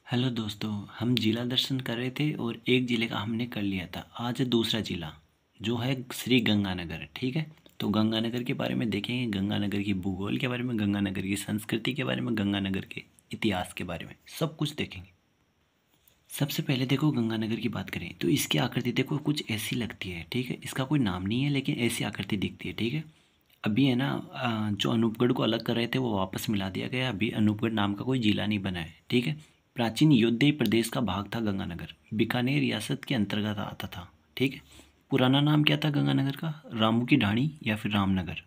Hello दोस्तों। हम जिला दर्शन कर रहे थे और एक ज़िले का हमने कर लिया था। आज है दूसरा ज़िला जो है श्री गंगानगर। ठीक है, तो गंगानगर के बारे में देखेंगे, गंगानगर की भूगोल के बारे में, गंगानगर की संस्कृति के बारे में, गंगानगर के इतिहास के बारे में सब कुछ देखेंगे। सबसे पहले देखो, गंगानगर की बात करें तो इसकी आकृति देखो कुछ ऐसी लगती है। ठीक है, इसका कोई नाम नहीं है लेकिन ऐसी आकृति दिखती है। ठीक है, अभी है ना, जो अनूपगढ़ को अलग कर रहे थे वो वापस मिला दिया गया। अभी अनूपगढ़ नाम का कोई जिला नहीं बना है। ठीक है, प्राचीन योध्याई प्रदेश का भाग था गंगानगर, बीकानेर रियासत के अंतर्गत आता था। ठीक है, पुराना नाम क्या था गंगानगर का? रामू की ढाणी या फिर रामनगर।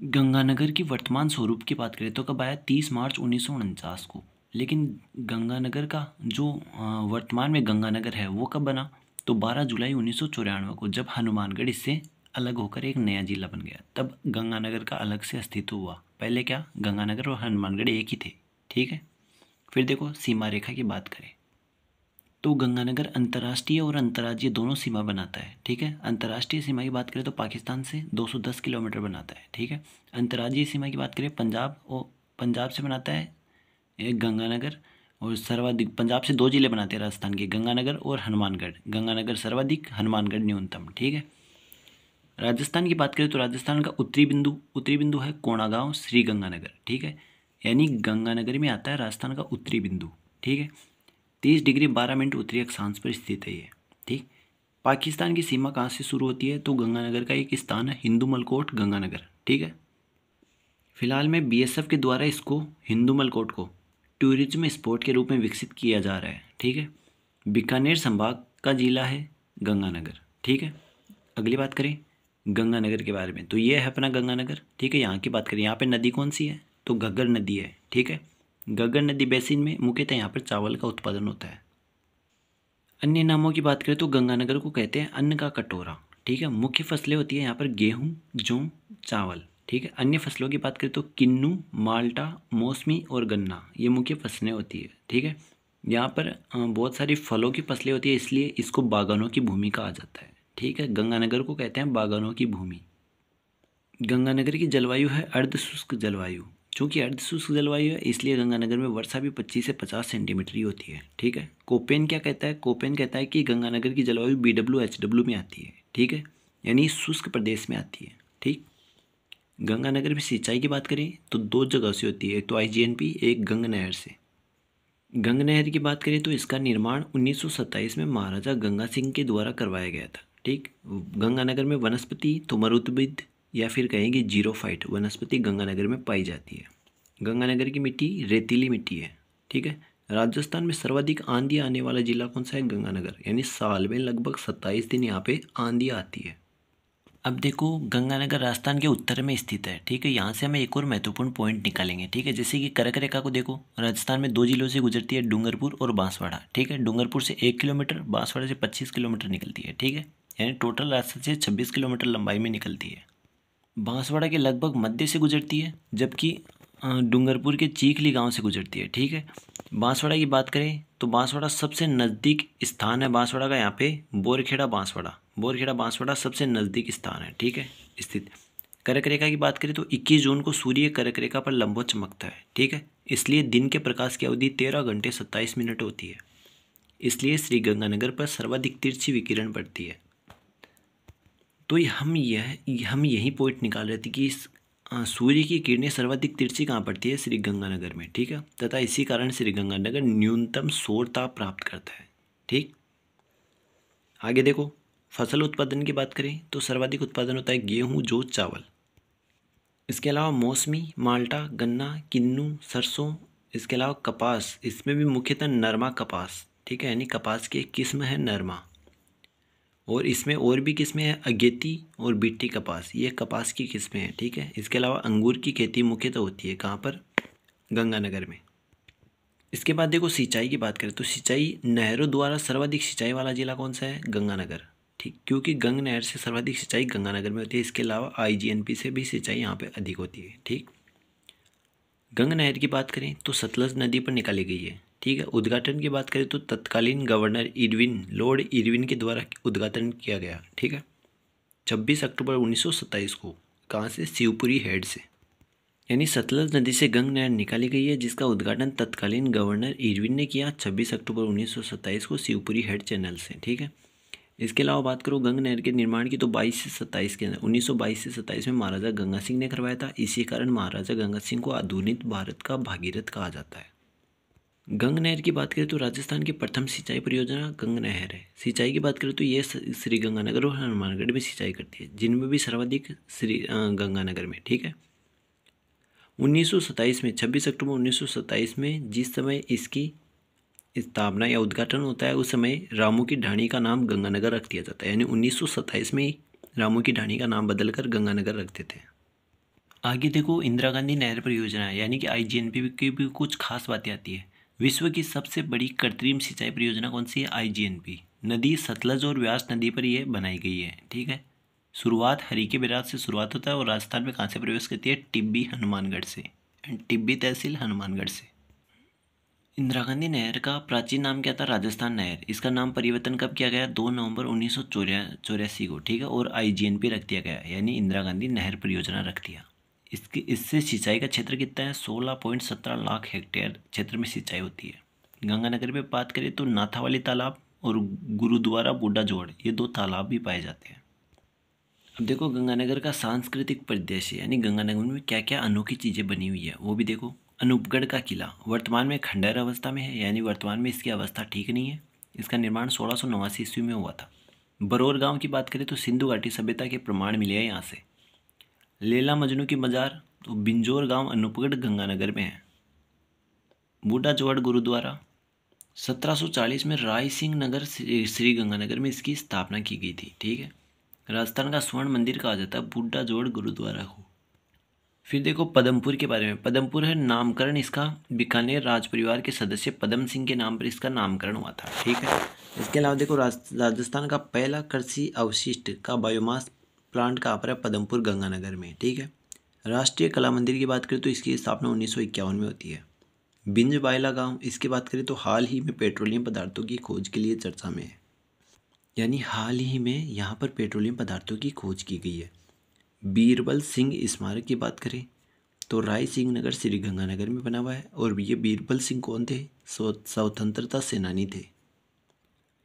गंगानगर की वर्तमान स्वरूप की बात करें तो कब आया? 30 मार्च 1949 को। लेकिन गंगानगर का जो वर्तमान में गंगानगर है वो कब बना? तो 12 जुलाई 1994 को, जब हनुमानगढ़ इससे अलग होकर एक नया जिला बन गया, तब गंगानगर का अलग से अस्तित्व हुआ। पहले क्या, गंगानगर और हनुमानगढ़ एक ही थे। ठीक है, फिर देखो सीमा रेखा की बात करें तो गंगानगर अंतर्राष्ट्रीय और अंतर्राज्यीय दोनों सीमा बनाता है। ठीक है, अंतर्राष्ट्रीय सीमा की बात करें तो पाकिस्तान से 210 किलोमीटर बनाता है। ठीक है, अंतर्राज्यीय सीमा की बात करें पंजाब से बनाता है एक गंगानगर, और सर्वाधिक पंजाब से दो जिले बनाते हैं राजस्थान के, गंगानगर और हनुमानगढ़। गंगानगर सर्वाधिक, हनुमानगढ़ न्यूनतम। ठीक है, राजस्थान की बात करें तो राजस्थान का उत्तरी बिंदु है कोणागांव श्री गंगानगर। ठीक है, यानी गंगानगर में आता है राजस्थान का उत्तरी बिंदु। ठीक है, 30 डिग्री 12 मिनट उत्तरी अक्षांश पर स्थित है ये। ठीक, पाकिस्तान की सीमा कहाँ से शुरू होती है? तो गंगानगर का एक स्थान है हिंदू मलकोट गंगानगर। ठीक है, फिलहाल में बीएसएफ के द्वारा इसको, हिंदू मलकोट को, टूरिज्म स्पॉट के रूप में विकसित किया जा रहा है। ठीक है, बीकानेर संभाग का जिला है गंगानगर। ठीक है, अगली बात करें गंगानगर के बारे में तो ये है अपना गंगानगर। ठीक है, यहाँ की बात करें, यहाँ पे नदी कौन सी है? तो घग्गर नदी है। ठीक है, घग्गर नदी बेसिन में मुख्यतः यहाँ पर चावल का उत्पादन होता है। अन्य नामों की बात करें तो गंगानगर को कहते हैं अन्न का कटोरा। ठीक है, मुख्य फसलें होती है यहाँ पर गेहूँ, जौ, चावल। ठीक है, अन्य फसलों की बात करें तो किन्नू, माल्टा, मौसमी और गन्ना, ये मुख्य फसलें होती है। ठीक है, यहाँ पर बहुत सारी फलों की फसलें होती है, इसलिए इसको बागानों की भूमि कहा जाता है। ठीक है, गंगानगर को कहते हैं बागानों की भूमि। गंगानगर की जलवायु है अर्ध शुष्क जलवायु। चूँकि अर्ध शुष्क जलवायु है इसलिए गंगानगर में वर्षा भी 25 से 50 सेंटीमीटर ही होती है। ठीक है, कोपेन क्या कहता है? कोपेन कहता है कि गंगानगर की जलवायु BWHW में आती है। ठीक है, यानी शुष्क प्रदेश में आती है। ठीक, गंगानगर में सिंचाई की बात करें तो दो जगह से होती है, एक तो IGNP, एक गंग नहर से। गंग नहर की बात करें तो इसका निर्माण 1927 में महाराजा गंगा सिंह के द्वारा करवाया गया था। ठीक, गंगानगर में वनस्पति तो मरुद्भिद या फिर कहेंगे जीरोफाइट वनस्पति गंगानगर में पाई जाती है। गंगानगर की मिट्टी रेतीली मिट्टी है। ठीक है, राजस्थान में सर्वाधिक आंधी आने वाला जिला कौन सा है? गंगानगर, यानी साल में लगभग 27 दिन यहाँ पे आंधी आती है। अब देखो, गंगानगर राजस्थान के उत्तर में स्थित है। ठीक है, यहाँ से हमें एक और महत्वपूर्ण पॉइंट निकालेंगे। ठीक है, जैसे कि कर्क रेखा को देखो, राजस्थान में दो जिलों से गुजरती है, डूंगरपुर और बांसवाड़ा। ठीक है, डूंगरपुर से 1 किलोमीटर, बांसवाड़ा से 25 किलोमीटर निकलती है। ठीक है, यानी टोटल राजस्थान से 26 किलोमीटर लंबाई में निकलती है। बांसवाड़ा के लगभग मध्य से गुजरती है, जबकि डूंगरपुर के चीखली गांव से गुजरती है। ठीक है, बांसवाड़ा की बात करें तो बांसवाड़ा सबसे नज़दीक स्थान है बांसवाड़ा का, यहाँ पे बोरखेड़ा बांसवाड़ा सबसे नज़दीक स्थान है। ठीक है, स्थित। कर्क रेखा की बात करें तो 21 जून को सूर्य कर्क रेखा पर लंबवत चमकता है। ठीक है, इसलिए दिन के प्रकाश की अवधि 13 घंटे 27 मिनट होती है। इसलिए श्री गंगानगर पर सर्वाधिक तिरछी विकिरण पड़ती है। तो हम यही पॉइंट निकाल रहे थे कि सूर्य की किरणें सर्वाधिक तिरछी कहाँ पड़ती है? श्री गंगानगर में। ठीक है, तथा इसी कारण श्री गंगानगर न्यूनतम सौर ताप प्राप्त करता है। ठीक, आगे देखो, फसल उत्पादन की बात करें तो सर्वाधिक उत्पादन होता है गेहूँ, जौ, चावल। इसके अलावा मौसमी, माल्टा, गन्ना, किन्नू, सरसों, इसके अलावा कपास, इसमें भी मुख्यतः नरमा कपास। ठीक है, यानी कपास की एक किस्म है नरमा, और इसमें और भी किस्में हैं, अगेती और बीटी कपास, ये कपास की किस्में हैं। ठीक है, इसके अलावा अंगूर की खेती मुख्यतः होती है कहाँ पर? गंगानगर में। इसके बाद देखो, सिंचाई की बात करें तो सिंचाई नहरों द्वारा सर्वाधिक सिंचाई वाला जिला कौन सा है? गंगानगर। ठीक, क्योंकि गंग नहर से सर्वाधिक सिंचाई गंगानगर में होती है। इसके अलावा IGNP से भी सिंचाई यहाँ पे अधिक होती है। ठीक, गंग नहर की बात करें तो सतलज नदी पर निकाली गई है। ठीक है, उद्घाटन की बात करें तो तत्कालीन गवर्नर लॉर्ड इरविन के द्वारा उद्घाटन किया गया। ठीक है, 26 अक्टूबर 1927 को। कहाँ से? शिवपुरी हेड से। यानी सतलज नदी से गंग नहर निकाली गई है, जिसका उद्घाटन तत्कालीन गवर्नर इरविन ने किया 26 अक्टूबर 1927 को शिवपुरी हेड चैनल से। ठीक है। इसके अलावा बात करूँ गंग नहर के निर्माण की, तो 1922 से 27 में महाराजा गंगा सिंह ने करवाया था। इसी कारण महाराजा गंगा सिंह को आधुनिक भारत का भागीरथ कहा जाता है। गंग नहर की बात करें तो राजस्थान की प्रथम सिंचाई परियोजना गंग नहर है। सिंचाई की बात करें तो ये श्रीगंगानगर और हनुमानगढ़ में सिंचाई करती है, जिनमें भी सर्वाधिक गंगानगर में। ठीक है। 1927 में 26 अक्टूबर 1927 में जिस समय इसकी स्थापना या उद्घाटन होता है, उस समय रामू की ढाणी का नाम गंगानगर रख दिया जाता है। यानी 1927 में ही रामू की ढाणी का नाम बदलकर गंगानगर रख देते हैं। आगे देखो इंदिरा गांधी नहर परियोजना यानी कि आईजीएनपी की भी कुछ खास बातें आती है। विश्व की सबसे बड़ी कृत्रिम सिंचाई परियोजना कौन सी है? आईजीएनपी। नदी सतलज और व्यास नदी पर यह बनाई गई है। ठीक है। शुरुआत हरीके बैराज से शुरुआत होता है और राजस्थान में कहाँ से प्रवेश करती है? टिब्बी हनुमानगढ़ से, टिब्बी तहसील हनुमानगढ़ से। इंदिरा गांधी नहर का प्राचीन नाम क्या था? राजस्थान नहर। इसका नाम परिवर्तन कब किया गया? 2 नवंबर 1984 को। ठीक है। और आईजीएनपी रख दिया गया, यानी इंदिरा गांधी नहर परियोजना रख दिया। इससे सिंचाई का क्षेत्र कितना है? 16.17 लाख हेक्टेयर क्षेत्र में सिंचाई होती है। गंगानगर में बात करें तो नाथावाली तालाब और गुरुद्वारा बूढ़ा जोड़, ये 2 तालाब भी पाए जाते हैं। अब देखो गंगानगर का सांस्कृतिक परिदृश्य, यानी गंगानगर में क्या क्या अनोखी चीज़ें बनी हुई है वो भी देखो। अनूपगढ़ का किला वर्तमान में खंडहर अवस्था में है, यानी वर्तमान में इसकी अवस्था ठीक नहीं है। इसका निर्माण 1689 ईस्वी में हुआ था। बरौर गांव की बात करें तो सिंधु घाटी सभ्यता के प्रमाण मिले हैं यहाँ से। लैला मजनू की मजार तो बिंजोर गांव अनूपगढ़ गंगानगर में है। बूढ़ा जोड़ गुरुद्वारा 1740 में राय सिंह नगर श्री गंगानगर में इसकी स्थापना की गई थी। ठीक है। राजस्थान का स्वर्ण मंदिर कहा जाता है बूढ़ा जोड़ गुरुद्वारा को। फिर देखो पदमपुर के बारे में। पदमपुर है नामकरण इसका बीकानेर राज परिवार के सदस्य पदम सिंह के नाम पर इसका नामकरण हुआ था। ठीक है। इसके अलावा देखो राजस्थान का पहला कृषि अवशिष्ट का बायोमास प्लांट कहाँ पर है? पदमपुर गंगानगर में। ठीक है। राष्ट्रीय कला मंदिर की बात करें तो इसकी स्थापना 1951 में होती है। बिंज बायला गांव, इसकी बात करें तो हाल ही में पेट्रोलियम पदार्थों की खोज के लिए चर्चा में है, यानी हाल ही में यहाँ पर पेट्रोलियम पदार्थों की खोज की गई है। बीरबल सिंह स्मारक की बात करें तो राय सिंह नगर श्री गंगानगर में बना हुआ है, और ये बीरबल सिंह कौन थे? स्वतंत्रता सेनानी थे।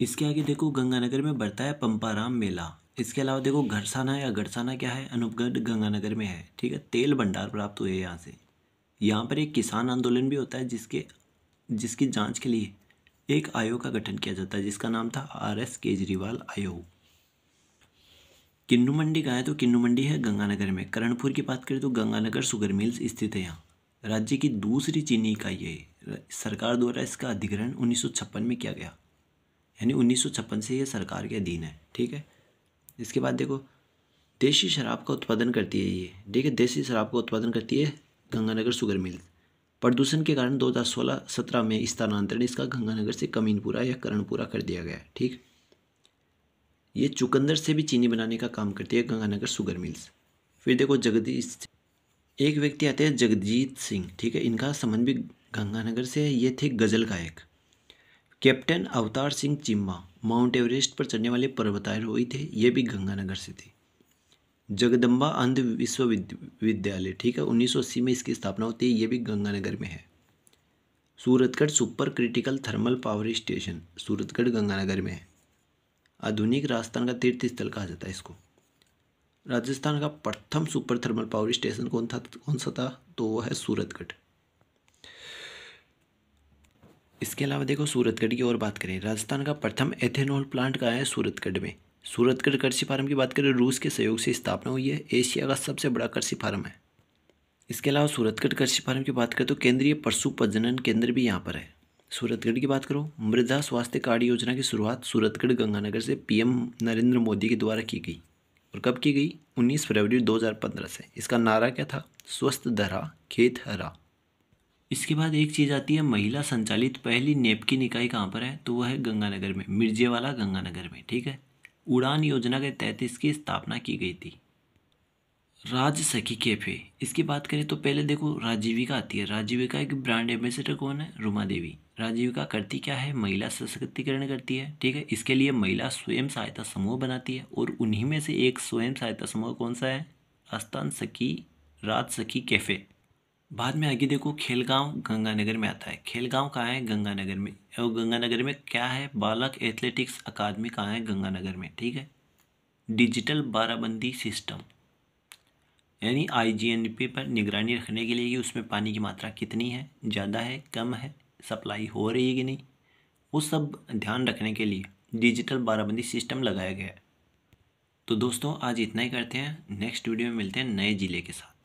इसके आगे देखो गंगानगर में बढ़ता है पंपाराम मेला। इसके अलावा देखो घरसाना या गढ़साना क्या है? अनूपगढ़ गंगानगर में है। ठीक है। तेल भंडार प्राप्त हुए यहाँ से। यहाँ पर एक किसान आंदोलन भी होता है, जिसकी जांच के लिए एक आयोग का गठन किया जाता है, जिसका नाम था RS केजरीवाल आयोग। किन्नू मंडी कहाँ है? तो किन्नू मंडी है गंगानगर में। करणपुर की बात करें तो गंगानगर शुगर मिल्स स्थित है यहाँ। राज्य की दूसरी चीनी इकाई है। सरकार द्वारा इसका अधिग्रहण 1956 में किया गया, यानी 1956 से यह सरकार के अधीन है। ठीक है। इसके बाद देखो देशी शराब का उत्पादन करती है ये। ठीक है। देशी शराब का उत्पादन करती है गंगानगर शुगर मिल्स। प्रदूषण के कारण 2016-17 में स्थानांतरण इसका गंगानगर से कमीनपुरा या करणपुरा कर दिया गया है। ठीक। ये चुकंदर से भी चीनी बनाने का काम करती है गंगानगर शुगर मिल्स। फिर देखो जगदीश, एक व्यक्ति आते हैं जगजीत सिंह। ठीक है। इनका संबंध भी गंगानगर से है। ये थे गजल गायक। Captain Avtar Singh चिम्मा mount Everest पर चढ़ने वाले पर्वतारोही थे, ये भी गंगानगर से थे। जगदम्बा अंध विश्वविद्यालय, ठीक है, 1980 में इसकी स्थापना होती है, ये भी गंगानगर में है। Suratgarh super critical thermal power station Suratgarh Ganganagar में है। आधुनिक राजस्थान का तीर्थ स्थल कहा जाता है इसको। राजस्थान का प्रथम सुपर थर्मल पावर स्टेशन कौन सा था? तो वो है सूरतगढ़। इसके अलावा देखो सूरतगढ़ की और बात करें, राजस्थान का प्रथम एथेनॉल प्लांट कहाँ है? सूरतगढ़ में। सूरतगढ़ कृषि फार्म की बात करें, रूस के सहयोग से स्थापना हुई है, एशिया का सबसे बड़ा कृषि फार्म है। इसके अलावा सूरतगढ़ कृषि फार्म की बात करें तो केंद्रीय पशु प्रजनन केंद्र भी यहाँ पर है। सूरतगढ़ की बात करो, मृदा स्वास्थ्य कार्ड योजना की शुरुआत सूरतगढ़ गंगानगर से PM नरेंद्र मोदी के द्वारा की गई। और कब की गई? 19 फरवरी 2015 से। इसका नारा क्या था? स्वस्थ धरा खेत हरा। इसके बाद एक चीज़ आती है, महिला संचालित पहली नैपकिन इकाई कहाँ पर है? तो वह है गंगानगर में, मिर्जेवाला गंगानगर में। ठीक है। उड़ान योजना के तहत इसकी स्थापना की गई थी। राज सखी कैफे, इसकी बात करें तो पहले देखो राजीविका आती है। राजीविका एक ब्रांड एम्बेसडर कौन है? रुमा देवी। राजीविका करती क्या है? महिला सशक्तिकरण करती है। ठीक है। इसके लिए महिला स्वयं सहायता समूह बनाती है, और उन्हीं में से एक स्वयं सहायता समूह कौन सा है? राजस्थान सखी राज सखी कैफे। बाद में आगे देखो, खेलगांव गंगानगर में आता है। खेलगांव कहाँ है? गंगानगर में। और गंगानगर में क्या है? बालक एथलेटिक्स अकादमी कहाँ है? गंगानगर में, ठीक है। डिजिटल बाराबंदी सिस्टम, यानी आईजीएनपी पर निगरानी रखने के लिए कि उसमें पानी की मात्रा कितनी है, ज़्यादा है, कम है, सप्लाई हो रही है कि नहीं, वो सब ध्यान रखने के लिए डिजिटल बाराबंदी सिस्टम लगाया गया है। तो दोस्तों आज इतना ही करते हैं, नेक्स्ट वीडियो में मिलते हैं नए ज़िले के साथ।